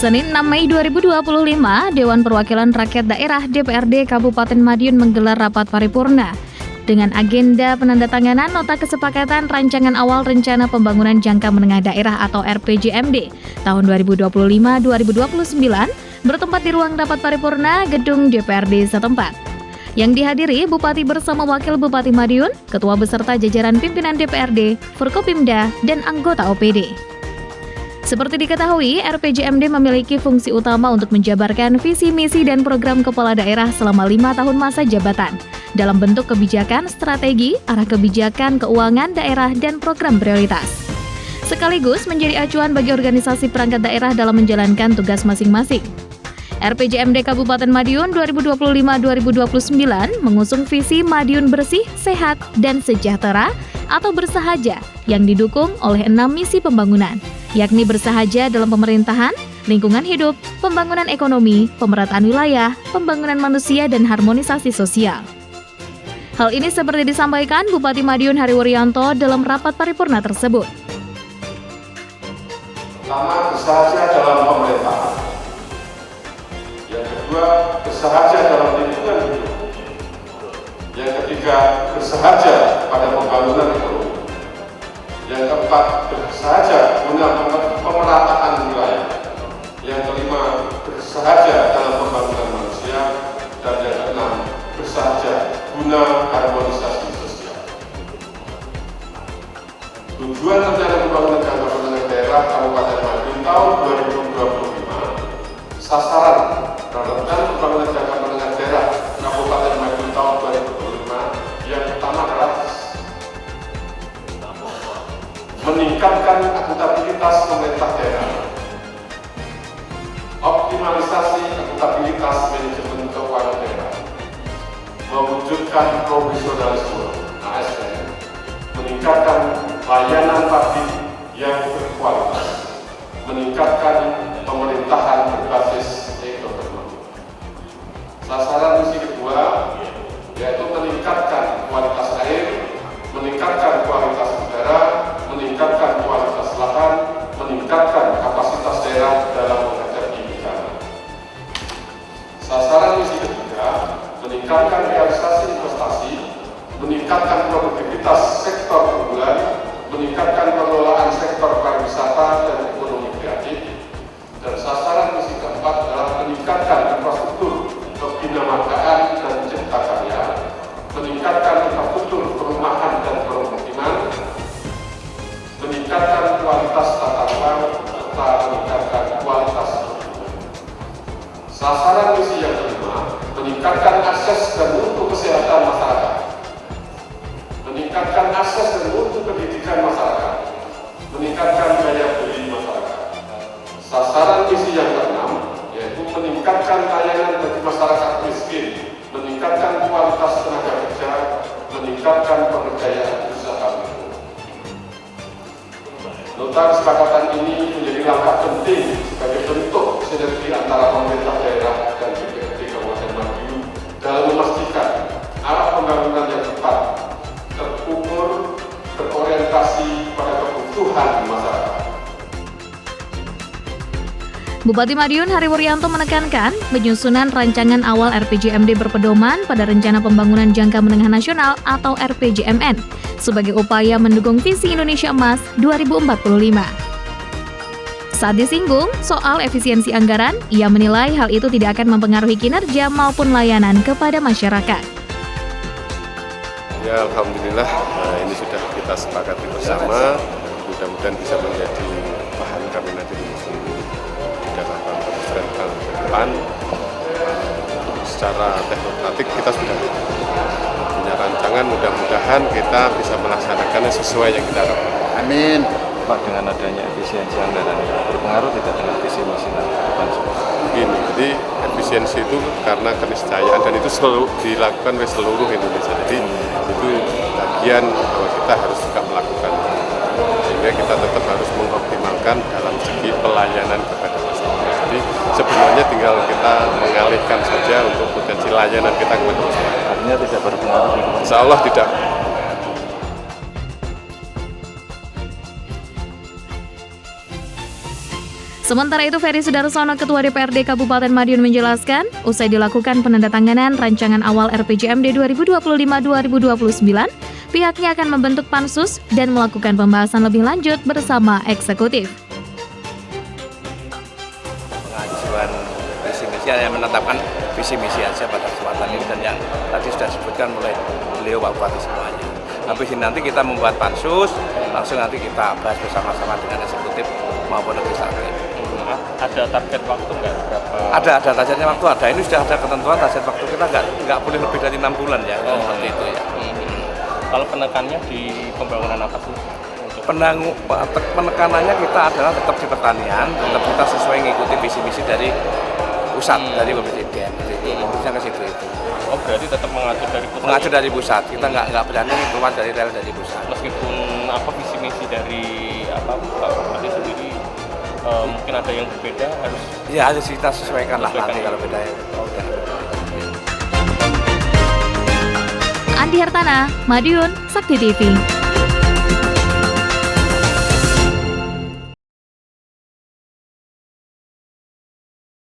Senin 6 Mei 2025, Dewan Perwakilan Rakyat Daerah DPRD Kabupaten Madiun menggelar rapat paripurna dengan agenda penandatanganan nota kesepakatan rancangan awal rencana pembangunan jangka menengah daerah atau RPJMD tahun 2025-2029 bertempat di ruang rapat paripurna gedung DPRD setempat. Yang dihadiri Bupati bersama Wakil Bupati Madiun, Ketua beserta jajaran pimpinan DPRD, Forkopimda, dan anggota OPD. Seperti diketahui, RPJMD memiliki fungsi utama untuk menjabarkan visi, misi, dan program kepala daerah selama 5 tahun masa jabatan dalam bentuk kebijakan, strategi, arah kebijakan, keuangan daerah, dan program prioritas. Sekaligus menjadi acuan bagi organisasi perangkat daerah dalam menjalankan tugas masing-masing. RPJMD Kabupaten Madiun 2025-2029 mengusung visi Madiun Bersih, Sehat, dan Sejahtera atau bersahaja yang didukung oleh 6 misi pembangunan, yakni bersahaja dalam pemerintahan, lingkungan hidup, pembangunan ekonomi, pemerataan wilayah, pembangunan manusia, dan harmonisasi sosial. Hal ini seperti disampaikan Bupati Madiun Hariwuryanto dalam rapat paripurna tersebut. Pertama, bersahaja dalam pemerintahan. Yang kedua, bersahaja dalam lingkungan hidup. Yang ketiga, bersahaja pada pembangunan ekonomi. Yang keempat, bersahaja guna pemerataan wilayah. Yang kelima, bersahaja dalam pembangunan manusia. Dan yang keenam, bersahaja guna harmonisasi sosial. Tujuan rencana pembangunan jangka menengah daerah Kabupaten Madiun tahun 2025, sasaran dan rencana pembangunan jangka menengah daerah Kabupaten Madiun tahun 2025 yang pertama adalah meningkatkan akuntabilitas pemerintah daerah, optimalisasi akuntabilitas manajemen keuangan daerah, mewujudkan profesionalisme ASN, meningkatkan layanan publik yang berkualitas, meningkatkan pemerintahan berbasis ekonomi. Sasaran misi kedua yaitu meningkatkan kualitas air, meningkatkan kualitas udara, meningkatkan kualitas lahan, meningkatkan kapasitas daerah dalam menghadapi bencana. Sasaran misi ketiga, meningkatkan realisasi investasi, meningkatkan produktivitas sektor unggulan, meningkatkan pengelolaan sektor pariwisata dan ekonomi kreatif. Dan sasaran misi keempat adalah meningkatkan infrastruktur kebinamargaan dan cipta karya, meningkatkan infrastruktur perumahan dan permukiman, meningkatkan kualitas tata ruang, serta meningkatkan kualitas lingkungan. Sasaran misi yang kelima, meningkatkan akses dan mutu kesehatan masyarakat, meningkatkan akses dan mutu pendidikan masyarakat, meningkatkan daya beli masyarakat. Sasaran misi yang keenam, yaitu meningkatkan layanan bagi masyarakat miskin, meningkatkan kualitas tenaga kerja, meningkatkan pemberdayaan usaha mikro. Nota kesepakatan ini menjadi langkah penting sebagai bentuk sinergi antara pemerintah daerah dan DPRD Kabupaten Madiun dalam memastikan arah pembangunan yang tepat, terukur, berorientasi pada kebutuhan masyarakat. Bupati Madiun Hariwuryanto menekankan penyusunan rancangan awal RPJMD berpedoman pada Rencana Pembangunan Jangka Menengah Nasional atau RPJMN sebagai upaya mendukung visi Indonesia Emas 2045. Saat disinggung soal efisiensi anggaran, ia menilai hal itu tidak akan mempengaruhi kinerja maupun layanan kepada masyarakat. Ya, alhamdulillah, ini sudah kita sepakati bersama. Mudah-mudahan bisa menjadi bahan kami nanti di dalam konferensi tahun ke depan. Secara teknokratik kita sudah punya rancangan, mudah-mudahan kita bisa melaksanakannya sesuai yang kita harapkan. Amin. Pak, dengan adanya efisiensi anggaran berpengaruh tidak dengan visi misi depan? Begini, jadi efisiensi itu karena keniscayaan dan itu selalu dilakukan oleh seluruh Indonesia. Jadi itu bagian bahwa kita harus juga melakukan, sehingga kita tetap harus mengoptimalkan dalam segi pelayanan kepada masyarakat. Jadi sebenarnya tinggal kita mengalihkan saja untuk potensi layanan kita kepada masyarakat. Artinya tidak berpengaruh? Insya Allah tidak. Sementara itu, Ferry Sudarsono, Ketua DPRD Kabupaten Madiun menjelaskan, usai dilakukan penandatanganan rancangan awal RPJMD 2025-2029, pihaknya akan membentuk pansus dan melakukan pembahasan lebih lanjut bersama eksekutif. Pengajuan visi misi yang menetapkan visi misi aja pada kesempatan ini, dan yang tadi sudah disebutkan oleh beliau Pak Bupati semuanya. Habis ini nanti kita membuat pansus, langsung nanti kita bahas bersama-sama dengan eksekutif maupun legislatif. Ada target waktu nggak berapa? Ada targetnya waktu, ada. Ini sudah ada ketentuan target waktu, kita nggak boleh lebih dari 6 bulan ya, seperti itu ya. Kalau penekannya di pembangunan apa sih? Penekanannya kita adalah tetap di pertanian, tetap kita sesuai mengikuti visi misi dari pusat, dari Presiden. Intinya ke situ itu. Oh, berarti tetap mengacu dari pusat? Mengacu dari pusat, kita nggak berani keluar dari rel dari pusat. Meskipun apa visi misi dari Pak Bupati sendiri mungkin ada yang berbeda, harus kita sesuaikan lah nanti kalau beda ya. Andi Hartana, Madiun, Sakti TV.